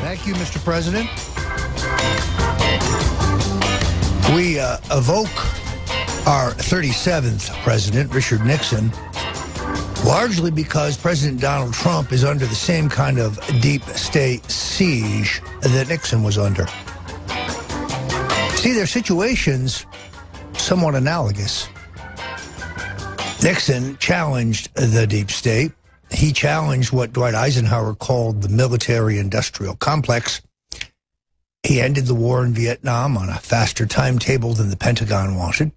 Thank you, Mr. President. We evoke our 37th president, Richard Nixon, largely because President Donald Trump is under the same kind of deep state siege that Nixon was under. See, their situations somewhat analogous. Nixon challenged the deep state. He challenged what Dwight Eisenhower called the military-industrial complex. He ended the war in Vietnam on a faster timetable than the Pentagon wanted.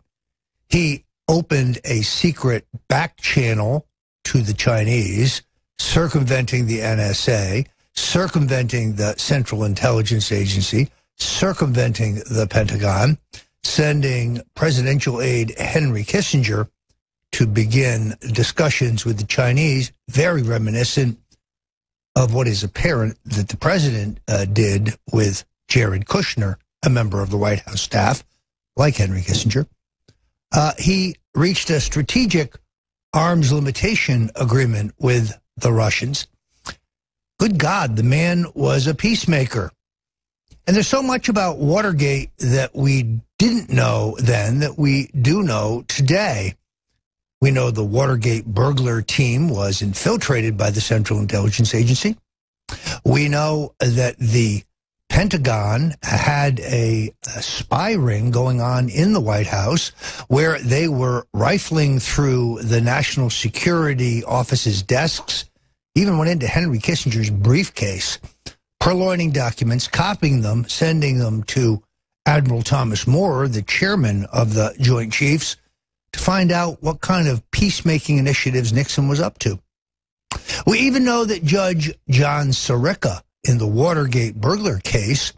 He opened a secret back channel to the Chinese, circumventing the NSA, circumventing the Central Intelligence Agency, circumventing the Pentagon, sending presidential aide Henry Kissinger to begin discussions with the Chinese, very reminiscent of what is apparent that the president did with Jared Kushner, a member of the White House staff, like Henry Kissinger. He reached a strategic arms limitation agreement with the Russians. Good God, the man was a peacemaker. And there's so much about Watergate that we didn't know then that we do know today. We know the Watergate burglar team was infiltrated by the Central Intelligence Agency. We know that the Pentagon had a spy ring going on in the White House where they were rifling through the National Security Office's desks, even went into Henry Kissinger's briefcase, purloining documents, copying them, sending them to Admiral Thomas Moore, the chairman of the Joint Chiefs, to find out what kind of peacemaking initiatives Nixon was up to. We even know that Judge John Sirica in the Watergate burglar case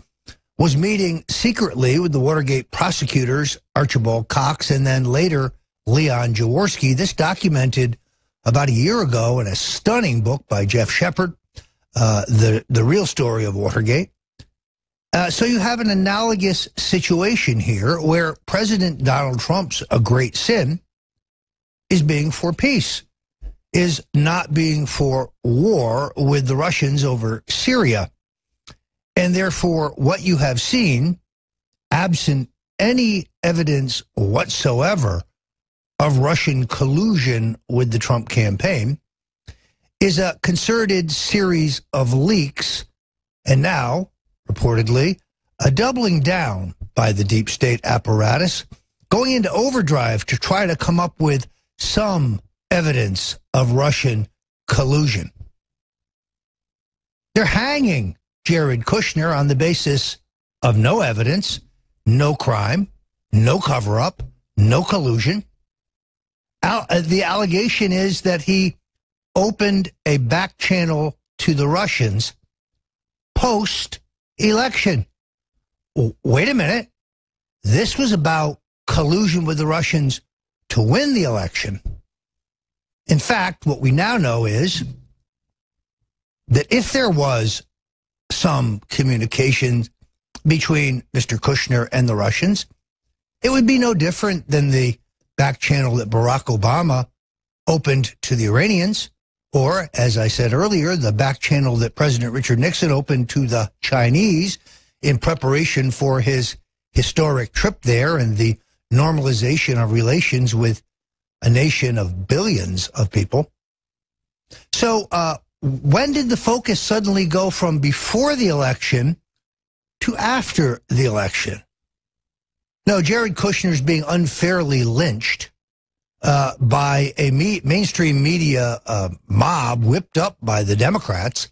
was meeting secretly with the Watergate prosecutors, Archibald Cox, and then later Leon Jaworski. This documented about a year ago in a stunning book by Jeff Shepard, the real story of Watergate. So you have an analogous situation here where President Donald Trump's a great sin is being for peace, is not being for war with the Russians over Syria. And therefore, what you have seen, absent any evidence whatsoever of Russian collusion with the Trump campaign, is a concerted series of leaks, and now, reportedly, a doubling down by the deep state apparatus, going into overdrive to try to come up with some evidence of Russian collusion. They're hanging Jared Kushner on the basis of no evidence, no crime, no cover-up, no collusion. The allegation is that he opened a back channel to the Russians post-election. Wait a minute. This was about collusion with the Russians to win the election. In fact, what we now know is that if there was some communication between Mr. Kushner and the Russians, it would be no different than the back channel that Barack Obama opened to the Iranians, or, as I said earlier, the back channel that President Richard Nixon opened to the Chinese in preparation for his historic trip there and the normalization of relations with a nation of billions of people. So when did the focus suddenly go from before the election to after the election? No, Jared Kushner's being unfairly lynched by a mainstream media mob whipped up by the Democrats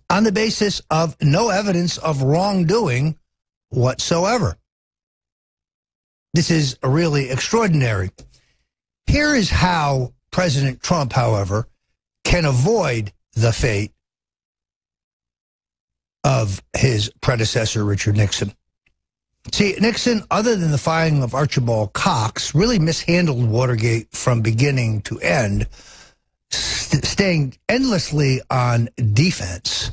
on the basis of no evidence of wrongdoing whatsoever. This is really extraordinary. Here is how President Trump, however, can avoid the fate of his predecessor, Richard Nixon. See, Nixon, other than the firing of Archibald Cox, really mishandled Watergate from beginning to end, staying endlessly on defense.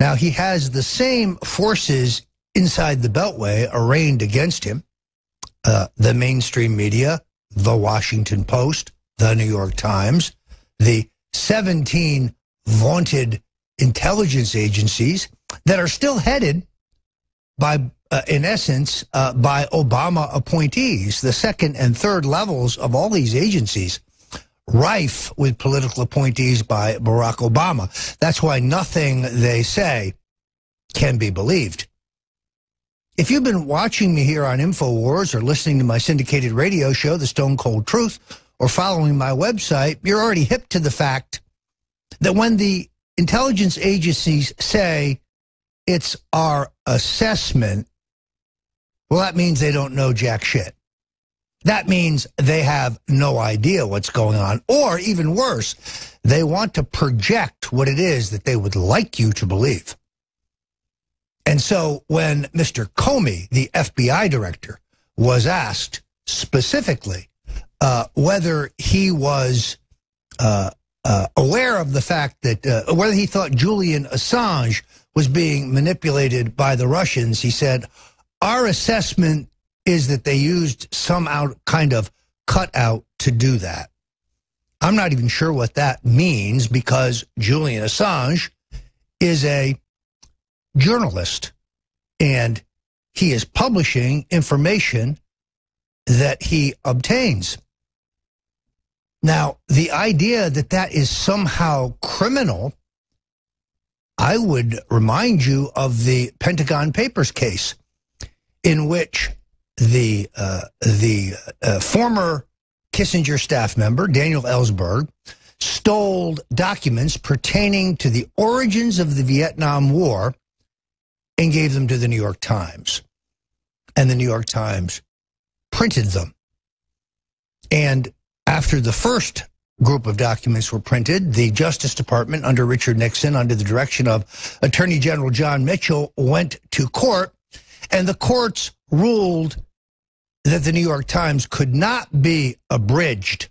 Now, he has the same forces inside the Beltway arraigned against him, the mainstream media, the Washington Post, the New York Times, the 17 vaunted intelligence agencies that are still headed by, in essence, by Obama appointees. The second and third levels of all these agencies rife with political appointees by Barack Obama. That's why nothing they say can be believed. If you've been watching me here on InfoWars or listening to my syndicated radio show, The Stone Cold Truth, or following my website, you're already hip to the fact that when the intelligence agencies say it's our assessment, well, that means they don't know jack shit. That means they have no idea what's going on. Or even worse, they want to project what it is that they would like you to believe. And so when Mr. Comey, the FBI director, was asked specifically whether he was aware of the fact that, whether he thought Julian Assange was being manipulated by the Russians, he said, our assessment is that they used some kind of cutout to do that. I'm not even sure what that means, because Julian Assange is a journalist, and he is publishing information that he obtains. Now, the idea that that is somehow criminal, I would remind you of the Pentagon Papers case, in which the former Kissinger staff member, Daniel Ellsberg, stole documents pertaining to the origins of the Vietnam War and gave them to the New York Times. And the New York Times printed them. And after the first group of documents were printed, the Justice Department under Richard Nixon, under the direction of Attorney General John Mitchell, went to court, and the courts ruled that the New York Times could not be abridged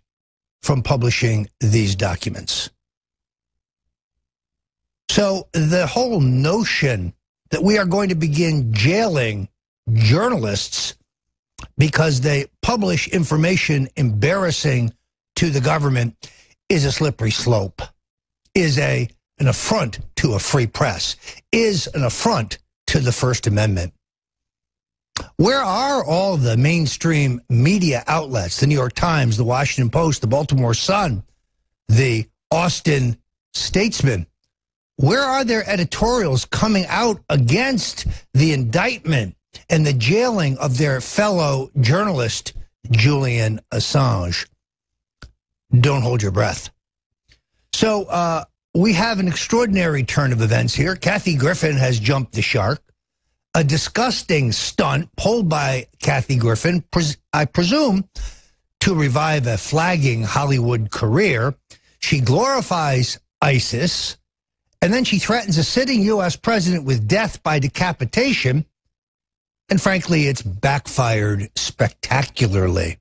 from publishing these documents. So the whole notion that we are going to begin jailing journalists because they publish information embarrassing to the government is a slippery slope, is an affront to a free press, is an affront to the First Amendment. Where are all the mainstream media outlets, the New York Times, the Washington Post, the Baltimore Sun, the Austin Statesman? Where are their editorials coming out against the indictment and the jailing of their fellow journalist, Julian Assange? Don't hold your breath. So we have an extraordinary turn of events here. Kathy Griffin has jumped the shark. A disgusting stunt pulled by Kathy Griffin, I presume, to revive a flagging Hollywood career. She glorifies ISIS, and then she threatens a sitting U.S. president with death by decapitation. And frankly, it's backfired spectacularly.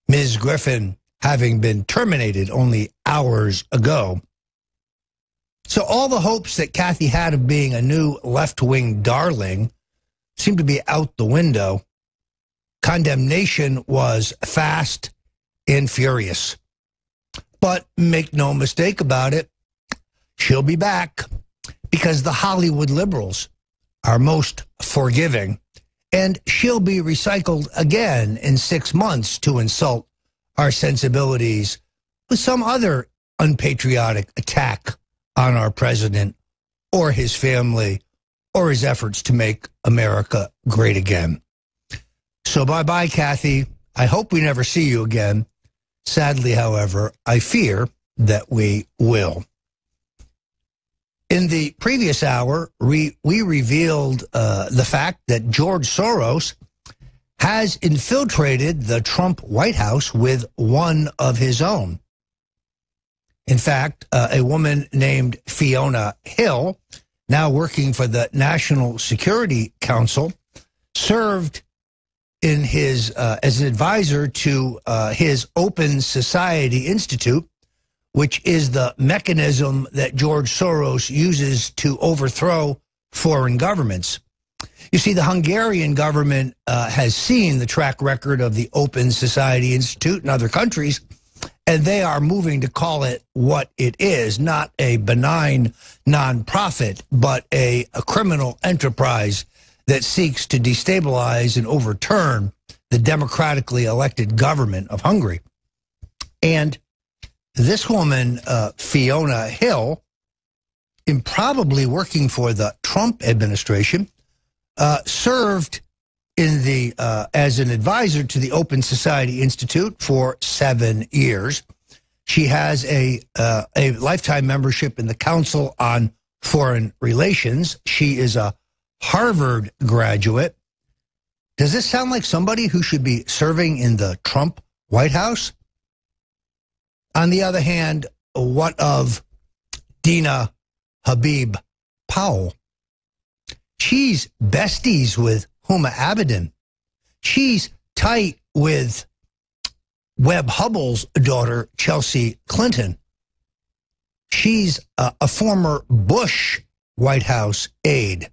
Ms. Griffin having been terminated only hours ago. So all the hopes that Kathy had of being a new left-wing darling seem to be out the window. Condemnation was fast and furious. But make no mistake about it, she'll be back, because the Hollywood liberals are most forgiving, and she'll be recycled again in 6 months to insult our sensibilities with some other unpatriotic attack on our president or his family or his efforts to make America great again. So bye-bye, Kathy. I hope we never see you again. Sadly, however, I fear that we will. In the previous hour, we revealed the fact that George Soros has infiltrated the Trump White House with one of his own. In fact, a woman named Fiona Hill, now working for the National Security Council, served in his as an advisor to his Open Society Institute, which is the mechanism that George Soros uses to overthrow foreign governments. You see, the Hungarian government has seen the track record of the Open Society Institute in other countries, And they are moving to call it what it is, not a benign nonprofit, but a criminal enterprise that seeks to destabilize and overturn the democratically elected government of Hungary. And this woman, Fiona Hill, improbably working for the Trump administration, served in the as an advisor to the Open Society Institute for 7 years. She has a lifetime membership in the Council on Foreign Relations. She is a Harvard graduate. Does this sound like somebody who should be serving in the Trump White House? On the other hand, what of Dina Habib Powell? She's besties with Huma Abedin. She's tight with Webb Hubbell's daughter, Chelsea Clinton. She's a former Bush White House aide.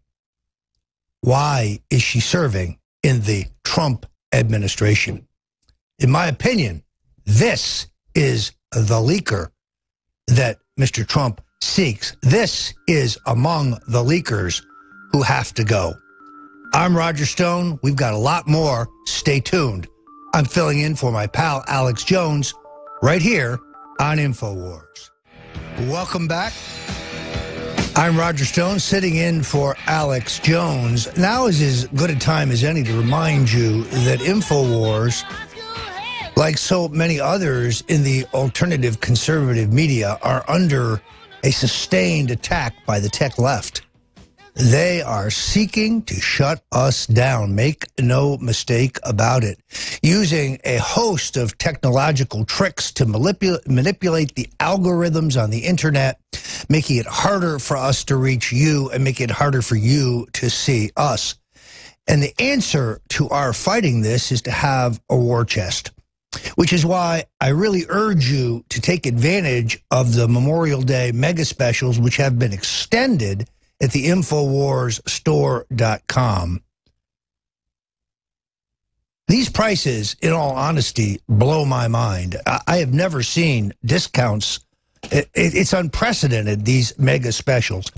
Why is she serving in the Trump administration? In my opinion, this is the leaker that Mr. Trump seeks. This is among the leakers who have to go. I'm Roger Stone. We've got a lot more. Stay tuned. I'm filling in for my pal Alex Jones right here on InfoWars. Welcome back. I'm Roger Stone, sitting in for Alex Jones. Now is as good a time as any to remind you that InfoWars, like so many others in the alternative conservative media, are under a sustained attack by the tech left. They are seeking to shut us down. Make no mistake about it. Using a host of technological tricks to manipulate the algorithms on the internet, making it harder for us to reach you and making it harder for you to see us. And the answer to our fighting this is to have a war chest, which is why I really urge you to take advantage of the Memorial Day mega specials, which have been extended at the InfoWarsStore.com. These prices, in all honesty, blow my mind. I have never seen discounts. It's unprecedented, these mega specials.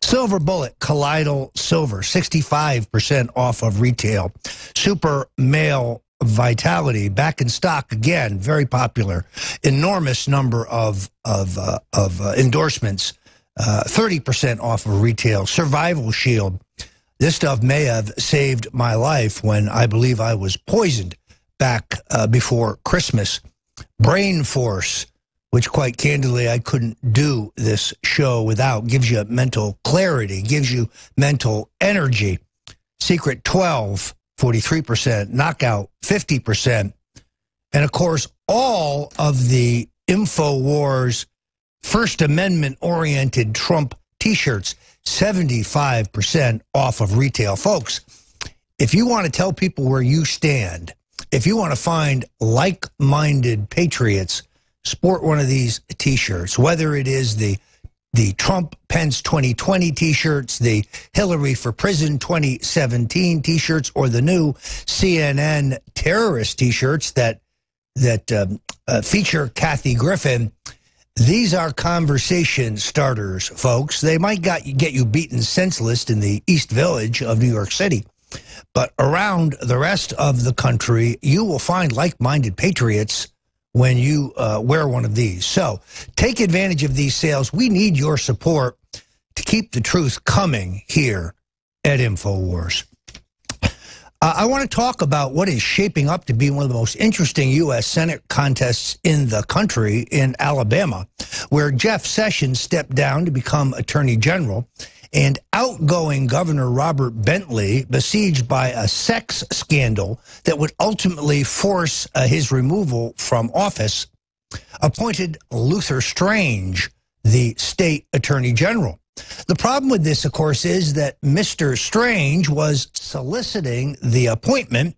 Silver Bullet Colloidal Silver, 65% off of retail. Super Male Vitality, back in stock again, very popular. Enormous number of endorsements. 30% off of retail. Survival Shield. This stuff may have saved my life when I believe I was poisoned back before Christmas. Brain Force, which quite candidly I couldn't do this show without, gives you mental clarity, gives you mental energy. Secret 12, 43%. Knockout, 50%. And of course, all of the InfoWars First Amendment-oriented Trump T-shirts, 75% off of retail. Folks, if you want to tell people where you stand, if you want to find like-minded patriots, sport one of these T-shirts, whether it is the Trump-Pence 2020 T-shirts, the Hillary for Prison 2017 T-shirts, or the new CNN terrorist T-shirts that feature Kathy Griffin. These are conversation starters, folks. They might get you beaten senseless in the East Village of New York City, but around the rest of the country, you will find like-minded patriots when you wear one of these. So take advantage of these sales. We need your support to keep the truth coming here at InfoWars. I want to talk about what is shaping up to be one of the most interesting U.S. Senate contests in the country in Alabama, where Jeff Sessions stepped down to become Attorney General, and outgoing Governor Robert Bentley, besieged by a sex scandal that would ultimately force his removal from office, appointed Luther Strange, the state Attorney General. The problem with this, of course, is that Mr. Strange was soliciting the appointment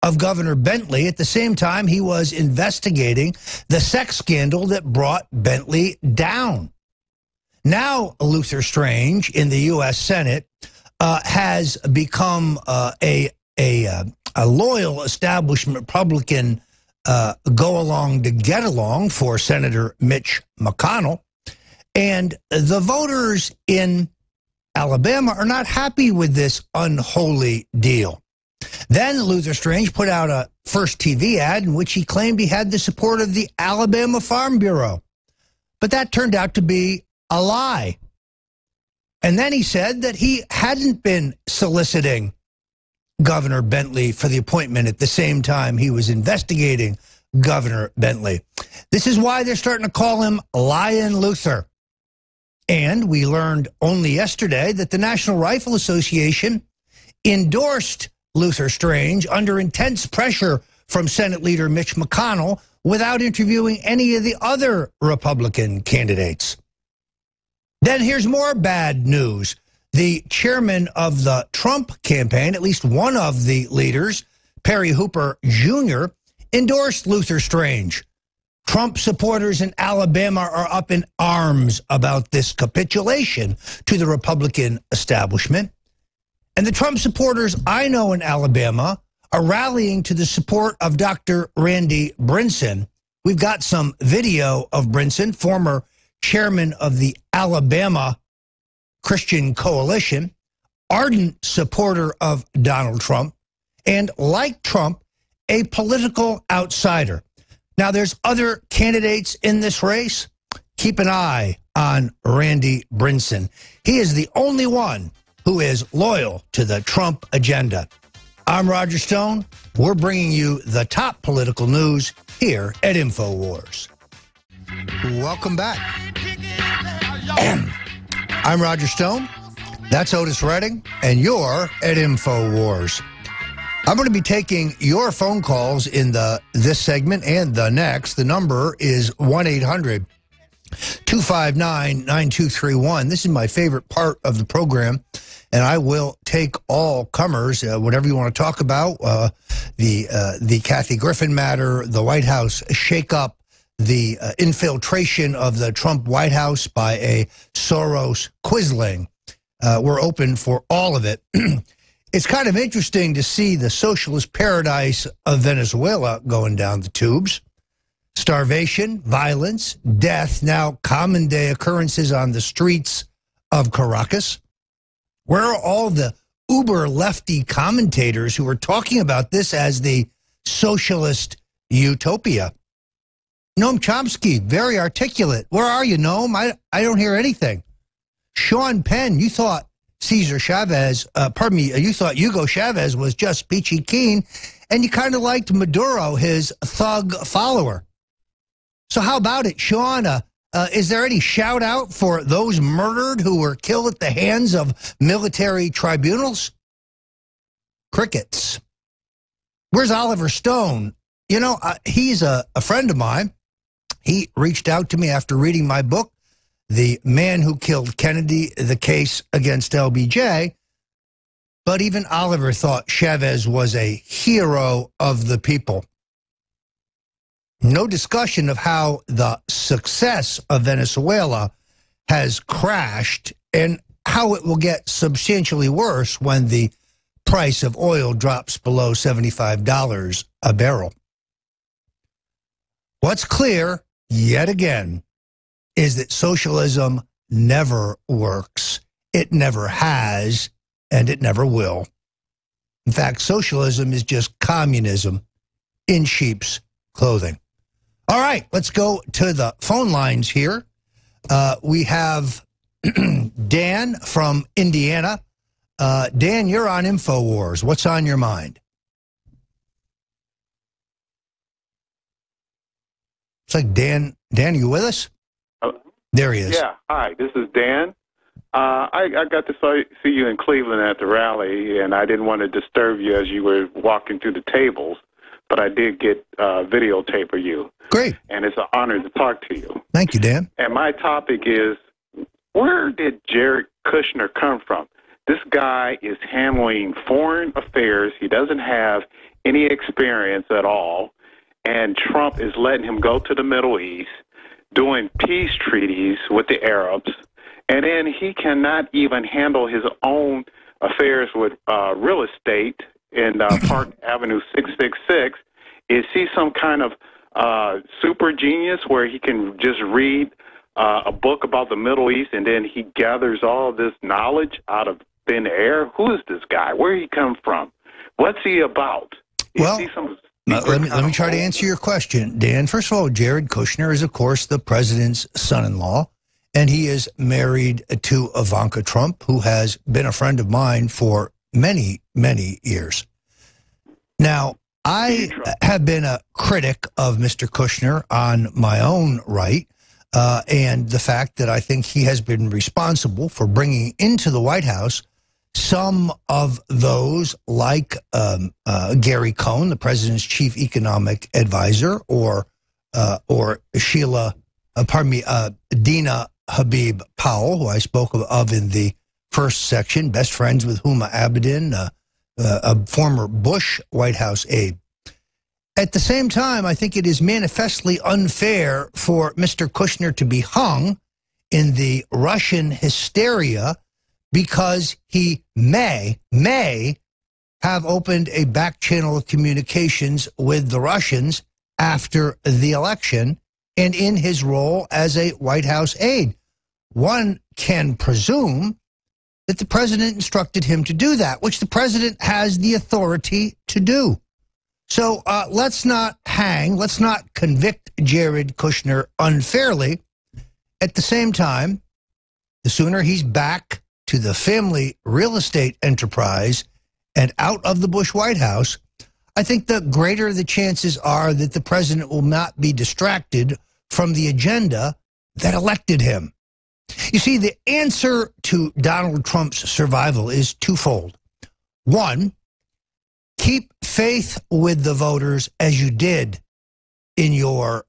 of Governor Bentley. At the same time, he was investigating the sex scandal that brought Bentley down. Now, Luther Strange in the U.S. Senate has become a loyal establishment Republican go along to get along for Senator Mitch McConnell. And the voters in Alabama are not happy with this unholy deal. Then Luther Strange put out a First TV ad in which he claimed he had the support of the Alabama Farm Bureau. But that turned out to be a lie. And then he said that he hadn't been soliciting Governor Bentley for the appointment at the same time he was investigating Governor Bentley. This is why they're starting to call him Lion Luther. And we learned only yesterday that the National Rifle Association endorsed Luther Strange under intense pressure from Senate Leader Mitch McConnell without interviewing any of the other Republican candidates. Then here's more bad news. The chairman of the Trump campaign, at least one of the leaders, Perry Hooper Jr., endorsed Luther Strange. Trump supporters in Alabama are up in arms about this capitulation to the Republican establishment. And the Trump supporters I know in Alabama are rallying to the support of Dr. Randy Brinson. We've got some video of Brinson, former chairman of the Alabama Christian Coalition, ardent supporter of Donald Trump, and like Trump, a political outsider. Now, there's other candidates in this race. Keep an eye on Randy Brinson. He is the only one who is loyal to the Trump agenda. I'm Roger Stone. We're bringing you the top political news here at InfoWars. Welcome back. I'm Roger Stone. That's Otis Redding, and you're at InfoWars. I'm going to be taking your phone calls in this segment and the next. The number is 1-800-259-9231. This is my favorite part of the program, and I will take all comers, whatever you want to talk about, the Kathy Griffin matter, the White House shakeup, the infiltration of the Trump White House by a Soros quisling. We're open for all of it. It's kind of interesting to see the socialist paradise of Venezuela going down the tubes. Starvation, violence, death, now common day occurrences on the streets of Caracas. Where are all the uber lefty commentators who are talking about this as the socialist utopia? Noam Chomsky, very articulate. Where are you, Noam? I don't hear anything. Sean Penn, you thought Cesar Chavez, you thought Hugo Chavez was just peachy keen, and you kind of liked Maduro, his thug follower. So how about it, Sean? Is there any shout out for those murdered who were killed at the hands of military tribunals? Crickets. Where's Oliver Stone? You know, he's a friend of mine. He reached out to me after reading my book, The Man Who Killed Kennedy, the Case Against LBJ. But even Oliver thought Chavez was a hero of the people. No discussion of how the success of Venezuela has crashed and how it will get substantially worse when the price of oil drops below $75 a barrel. What's clear, yet again, is that socialism never works. It never has, and it never will. In fact, socialism is just communism in sheep's clothing. All right, let's go to the phone lines here. We have Dan from Indiana. Dan, you're on InfoWars. What's on your mind? It's like Dan, are you with us? There he is. Yeah, hi, this is Dan. I got to see you in Cleveland at the rally, and I didn't want to disturb you as you were walking through the tables, but I did get videotape of you. Great. And it's an honor to talk to you. Thank you, Dan. And my topic is, where did Jared Kushner come from? This guy is handling foreign affairs. He doesn't have any experience at all, and Trump is letting him go to the Middle East, doing peace treaties with the Arabs, and then he cannot even handle his own affairs with real estate in Park Avenue 666 Is he some kind of super genius where he can just read a book about the Middle East and then he gathers all this knowledge out of thin air? Who is this guy? Where did he come from? What's he about? Well, let me try to answer your question, Dan. First of all, Jared Kushner is, of course, the president's son-in-law, and he is married to Ivanka Trump, who has been a friend of mine for many, many years. Now, I have been a critic of Mr. Kushner on my own right, and the fact that I think he has been responsible for bringing into the White House some of those like Gary Cohn, the president's chief economic advisor, or Dina Habib Powell, who I spoke of in the first section, best friends with Huma Abedin, a former Bush White House aide. At the same time, I think it is manifestly unfair for Mr. Kushner to be hung in the Russian hysteria because he may have opened a back channel of communications with the Russians after the election and in his role as a White House aide. One can presume that the president instructed him to do that, which the president has the authority to do. So let's not convict Jared Kushner unfairly. At the same time, the sooner he's back to the family real estate enterprise and out of the Bush White House, I think the greater the chances are that the president will not be distracted from the agenda that elected him. You see, the answer to Donald Trump's survival is twofold. One, keep faith with the voters as you did in your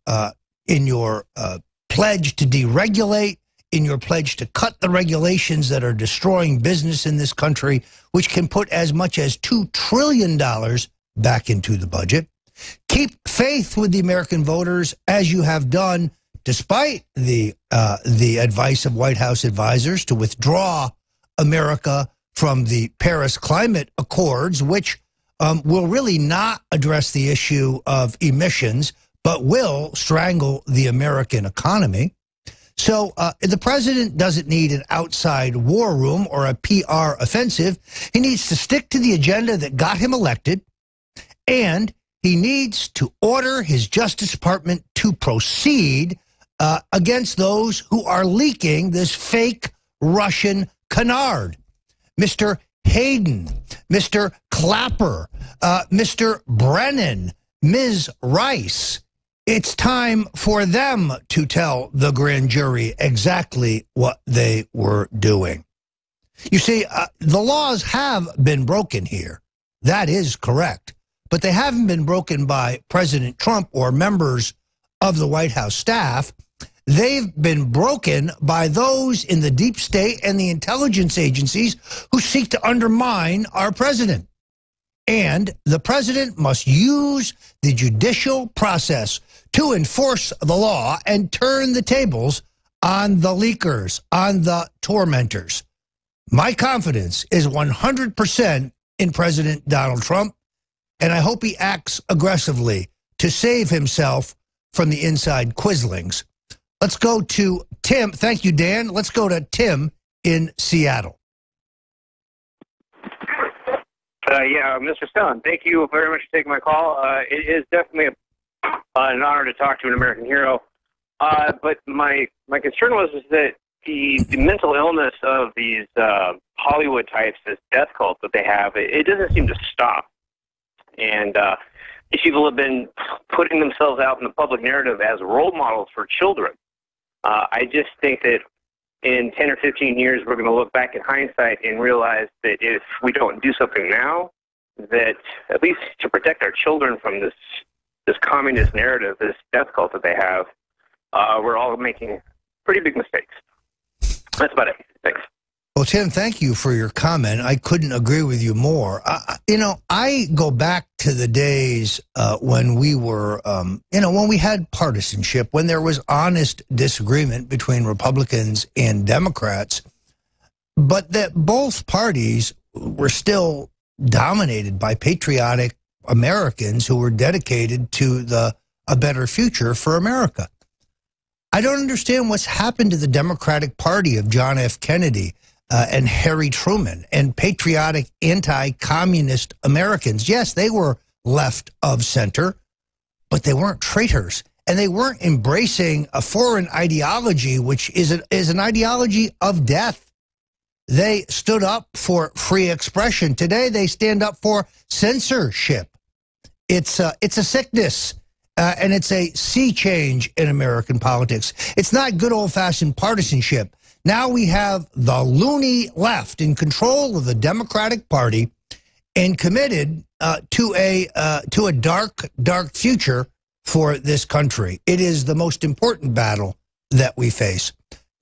pledge to deregulate, in your pledge to cut the regulations that are destroying business in this country, which can put as much as $2 trillion back into the budget. Keep faith with the American voters as you have done, despite the advice of White House advisors to withdraw America from the Paris Climate Accords, which will really not address the issue of emissions, but will strangle the American economy. So the president doesn't need an outside war room or a PR offensive. He needs to stick to the agenda that got him elected, and he needs to order his Justice Department to proceed against those who are leaking this fake Russian canard. Mr. Hayden, Mr. Clapper, Mr. Brennan, Ms. Rice. It's time for them to tell the grand jury exactly what they were doing. You see, the laws have been broken here. That is correct. But they haven't been broken by President Trump or members of the White House staff. They've been broken by those in the deep state and the intelligence agencies who seek to undermine our president. And the president must use the judicial process to enforce the law and turn the tables on the leakers, on the tormentors. My confidence is 100% in President Donald Trump, and I hope he acts aggressively to save himself from the inside Quislings. Let's go to Tim. Thank you, Dan. Let's go to Tim in Seattle. Yeah, Mr. Stone, thank you very much for taking my call. It is definitely an honor to talk to an American hero. But my concern was that the mental illness of these Hollywood types, this death cult that they have, it doesn't seem to stop. And these people have been putting themselves out in the public narrative as role models for children. I just think that in 10 or 15 years, we're going to look back in hindsight and realize that if we don't do something now, that at least to protect our children from this communist narrative, this death cult that they have, we're all making pretty big mistakes. That's about it. Thanks. Well, Tim, thank you for your comment. I couldn't agree with you more. I go back to the days when we were, when we had partisanship, when there was honest disagreement between Republicans and Democrats, but that both parties were still dominated by patriotic Americans who were dedicated to a better future for America. I don't understand what's happened to the Democratic Party of John F. Kennedy and Harry Truman and patriotic anti-communist Americans. Yes, they were left of center, but they weren't traitors. And they weren't embracing a foreign ideology, which is an ideology of death. They stood up for free expression. Today, they stand up for censorship. It's a sickness. And it's a sea change in American politics. It's not good old-fashioned partisanship. Now we have the loony left in control of the Democratic Party and committed to a dark future for this country. It is the most important battle that we face.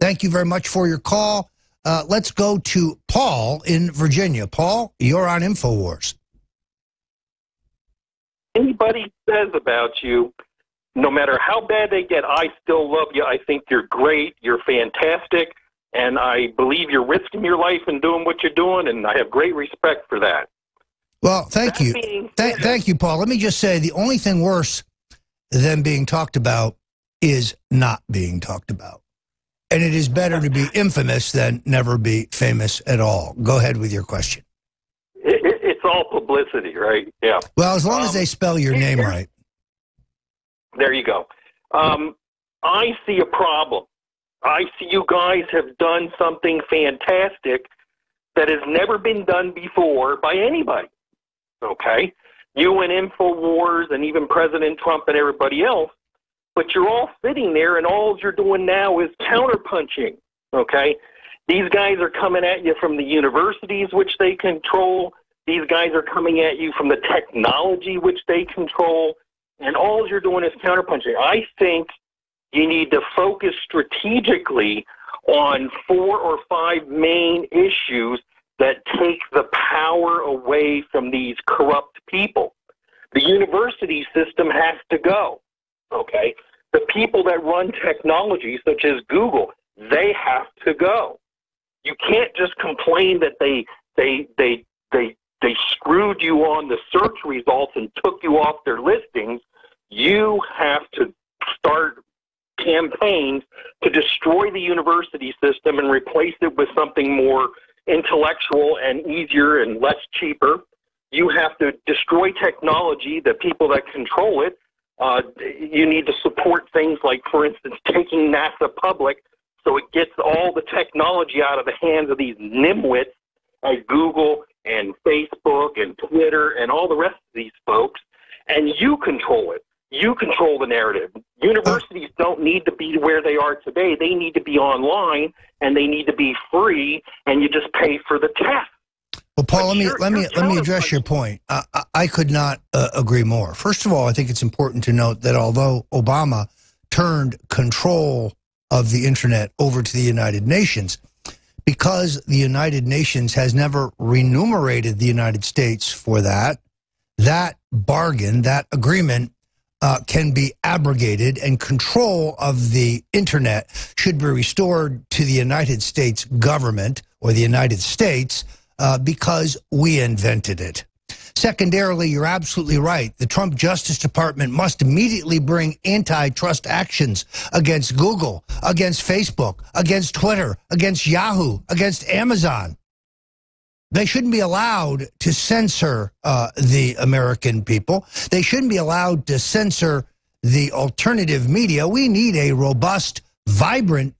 Thank you very much for your call. Let's go to Paul in Virginia. Paul, you're on InfoWars. Anybody says about you, no matter how bad they get, I still love you. I think you're great. You're fantastic. And I believe you're risking your life and doing what you're doing, and I have great respect for that. Well, thank you. Thank you, Paul. Let me just say, the only thing worse than being talked about is not being talked about. And it is better to be infamous than never be famous at all. Go ahead with your question. It's all publicity, right? Yeah. Well, as long as they spell your name right. There you go. I see a problem. I see you guys have done something fantastic that has never been done before by anybody. Okay? You and InfoWars and even President Trump and everybody else, but you're all sitting there and all you're doing now is counterpunching. Okay? These guys are coming at you from the universities, which they control. These guys are coming at you from the technology, which they control. And all you're doing is counterpunching. I think you need to focus strategically on 4 or 5 main issues that take the power away from these corrupt people. The university system has to go, okay? The people that run technology, such as Google, they have to go. You can't just complain that they screwed you on the search results and took you off their listings. You have to start campaigns to destroy the university system and replace it with something more intellectual and easier and less cheaper. You have to destroy technology, the people that control it. You need to support things like, for instance, taking NASA public so it gets all the technology out of the hands of these nimwits at Google and Facebook and Twitter and all the rest of these folks, and you control it. You control the narrative. Universities don't need to be where they are today. They need to be online, and they need to be free, and you just pay for the test. Well, Paul, let me address your point. I could not agree more. First of all, I think it's important to note that although Obama turned control of the internet over to the United Nations, because the United Nations has never remunerated the United States for that, that bargain, that agreement can be abrogated, and control of the internet should be restored to the United States government or the United States because we invented it. Secondarily, you're absolutely right. The Trump Justice Department must immediately bring antitrust actions against Google, against Facebook, against Twitter, against Yahoo, against Amazon. They shouldn't be allowed to censor the American people. They shouldn't be allowed to censor the alternative media. We need a robust, vibrant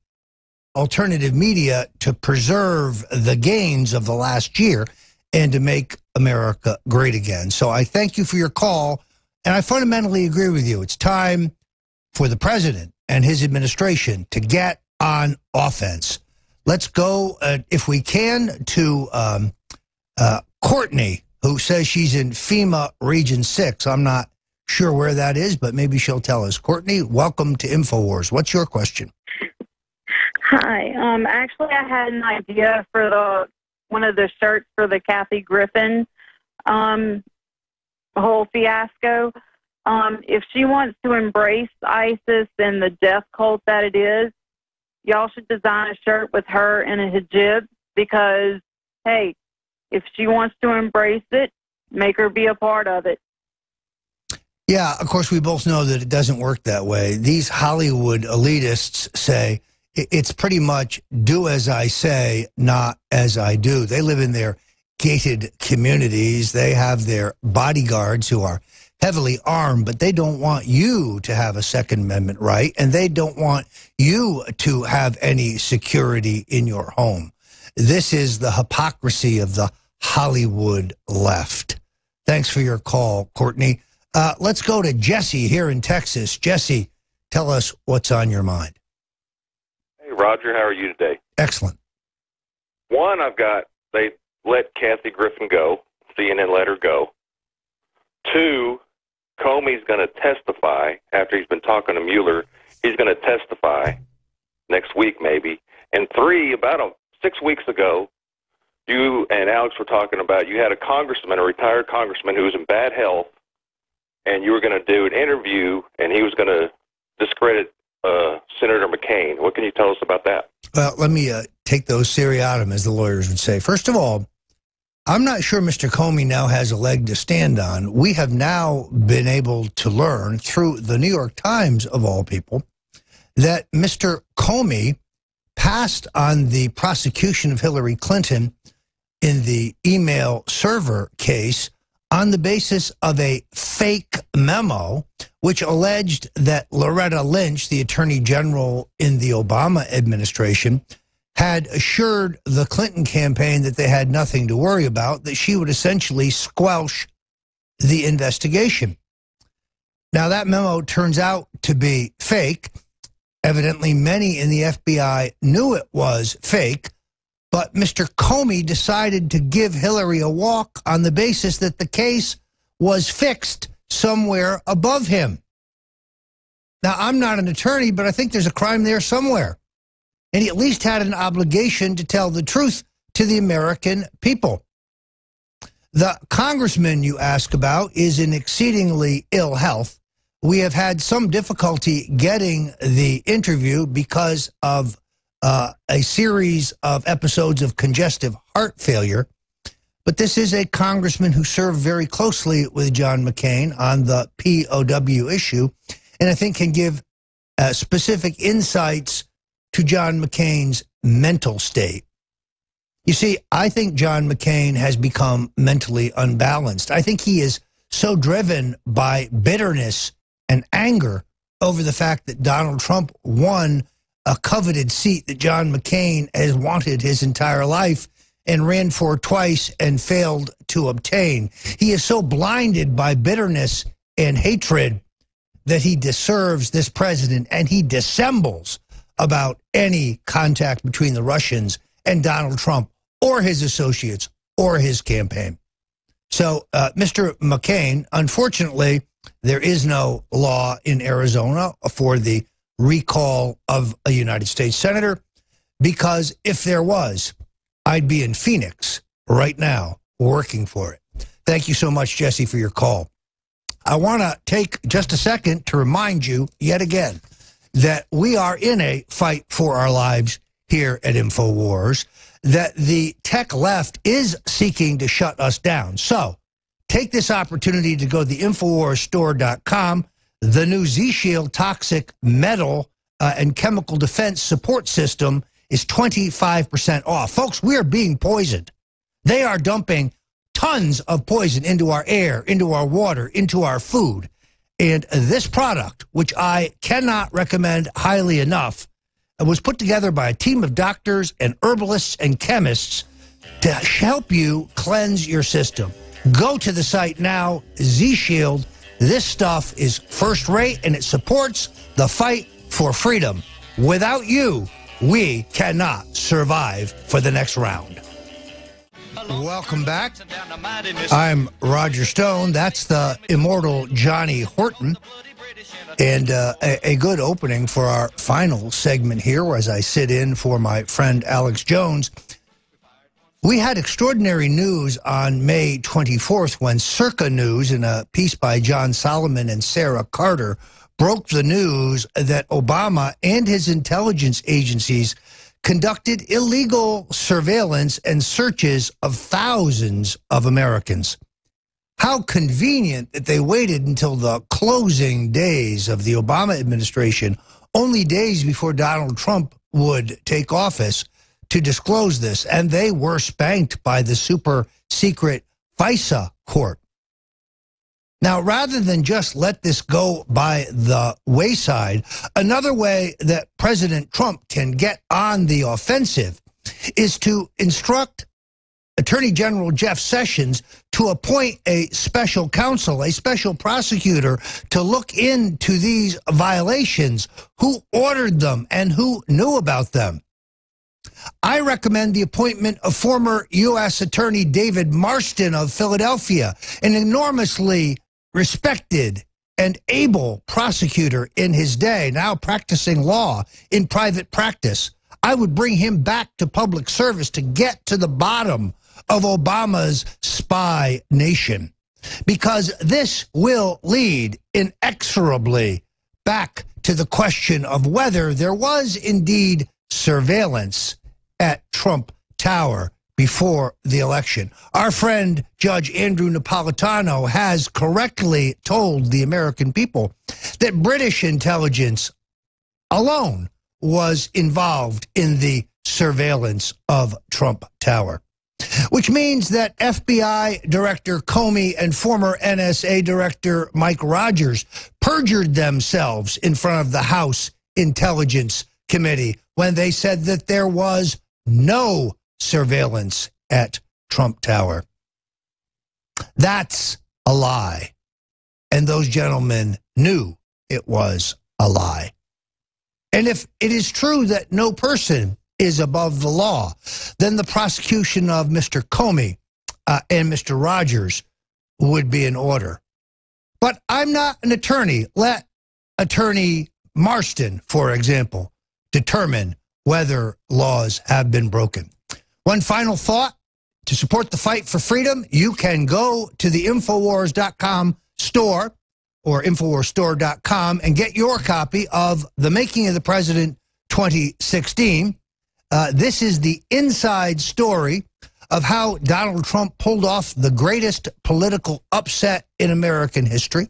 alternative media to preserve the gains of the last year and to make America great again. So I thank you for your call, and I fundamentally agree with you. It's time for the president and his administration to get on offense. Let's go, if we can, to Courtney, who says she's in FEMA Region 6. I'm not sure where that is, but maybe she'll tell us. Courtney, welcome to InfoWars. What's your question? Hi. Actually, I had an idea for one of the shirts for the Kathy Griffin whole fiasco. If she wants to embrace ISIS and the death cult that it is, y'all should design a shirt with her in a hijab because, hey, if she wants to embrace it, make her be a part of it. Yeah, of course, we both know that it doesn't work that way. These Hollywood elitists say it's pretty much do as I say, not as I do. They live in their gated communities. They have their bodyguards who are heavily armed, but they don't want you to have a Second Amendment right, and they don't want you to have any security in your home. This is the hypocrisy of the Hollywood left. Thanks for your call, Courtney. Let's go to Jesse here in Texas. Jesse, tell us what's on your mind. Hey, Roger, how are you today? Excellent. One, they let Kathy Griffin go. CNN let her go. Two, Comey's going to testify after he's been talking to Mueller. He's going to testify next week maybe. And three, about 6 weeks ago, you and Alex were talking about you had a retired congressman who was in bad health, and you were going to do an interview, and he was going to discredit Senator McCain. What can you tell us about that? Well, let me take those seriatim, as the lawyers would say. First of all, I'm not sure Mr. Comey now has a leg to stand on. We have now been able to learn through the New York Times, of all people, that Mr. Comey passed on the prosecution of Hillary Clinton in the email server case on the basis of a fake memo, which alleged that Loretta Lynch, the Attorney General in the Obama administration, had assured the Clinton campaign that they had nothing to worry about, that she would essentially squelch the investigation. Now, that memo turns out to be fake. Evidently, many in the FBI knew it was fake, but Mr. Comey decided to give Hillary a walk on the basis that the case was fixed somewhere above him. Now, I'm not an attorney, but I think there's a crime there somewhere. And he at least had an obligation to tell the truth to the American people. The congressman you ask about is in exceedingly ill health. We have had some difficulty getting the interview because of a series of episodes of congestive heart failure. But this is a congressman who served very closely with John McCain on the POW issue, and I think can give specific insights to John McCain's mental state. You see, I think John McCain has become mentally unbalanced. I think he is so driven by bitterness and anger over the fact that Donald Trump won a coveted seat that John McCain has wanted his entire life and ran for twice and failed to obtain. He is so blinded by bitterness and hatred that he deserves this president, and he dissembles about any contact between the Russians and Donald Trump or his associates or his campaign. So, Mr. McCain, unfortunately, there is no law in Arizona for the recall of a United States senator, because if there was, I'd be in Phoenix right now working for it. Thank you so much, Jesse, for your call. I want to take just a second to remind you yet again that we are in a fight for our lives here at InfoWars, that the tech left is seeking to shut us down. So take this opportunity to go to the InfoWarsStore.com. The new Z-Shield toxic metal and chemical defense support system is 25% off. Folks, we are being poisoned. They are dumping tons of poison into our air, into our water, into our food. And this product, which I cannot recommend highly enough, was put together by a team of doctors and herbalists and chemists to help you cleanse your system. Go to the site now, Z-Shield. This stuff is first rate, and it supports the fight for freedom. Without you, we cannot survive for the next round. Welcome back. I'm Roger Stone. That's the immortal Johnny Horton. And a good opening for our final segment here, as I sit in for my friend Alex Jones. We had extraordinary news on May 24th when Circa News, in a piece by John Solomon and Sarah Carter, broke the news that Obama and his intelligence agencies conducted illegal surveillance and searches of thousands of Americans. How convenient that they waited until the closing days of the Obama administration, only days before Donald Trump would take office, to disclose this. And they were spanked by the super secret FISA court. Now, rather than just let this go by the wayside, another way that President Trump can get on the offensive is to instruct Attorney General Jeff Sessions to appoint a special counsel, a special prosecutor, to look into these violations, who ordered them and who knew about them. I recommend the appointment of former U.S. Attorney David Marston of Philadelphia, an enormously respected and able prosecutor in his day, now practicing law in private practice. I would bring him back to public service to get to the bottom of Obama's spy nation, because this will lead inexorably back to the question of whether there was indeed surveillance at Trump Tower before the election. Our friend Judge Andrew Napolitano has correctly told the American people that British intelligence alone was involved in the surveillance of Trump Tower, which means that FBI Director Comey and former NSA Director Mike Rogers perjured themselves in front of the House Intelligence Committee when they said that there was no surveillance at Trump Tower. That's a lie. And those gentlemen knew it was a lie. And if it is true that no person is above the law, then the prosecution of Mr. Comey and Mr. Rogers would be in order. But I'm not an attorney. Let Attorney Marston, for example, determine whether laws have been broken. One final thought: to support the fight for freedom, you can go to the InfoWars.com store or InfoWarsStore.com and get your copy of The Making of the President 2016. This is the inside story of how Donald Trump pulled off the greatest political upset in American history.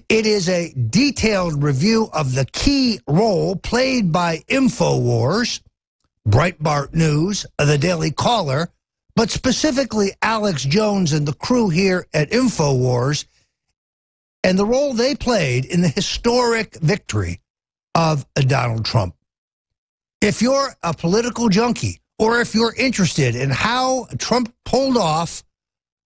It is a detailed review of the key role played by InfoWars, Breitbart News, The Daily Caller, but specifically Alex Jones and the crew here at InfoWars, and the role they played in the historic victory of Donald Trump. If you're a political junkie, or if you're interested in how Trump pulled off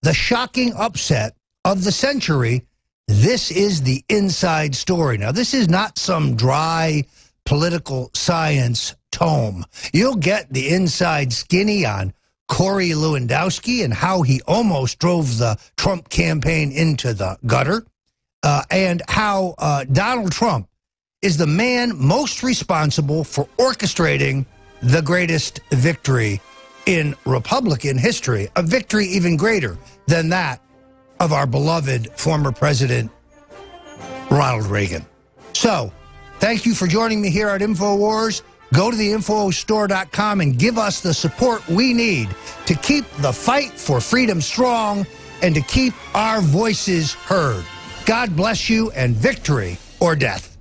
the shocking upset of the century, this is the inside story. Now, this is not some dry political science tome. You'll get the inside skinny on Corey Lewandowski and how he almost drove the Trump campaign into the gutter, and how Donald Trump is the man most responsible for orchestrating the greatest victory in Republican history, a victory even greater than that of our beloved former President Ronald Reagan. So, thank you for joining me here at InfoWars. Go to the InfoStore.com and give us the support we need to keep the fight for freedom strong and to keep our voices heard. God bless you, and victory or death.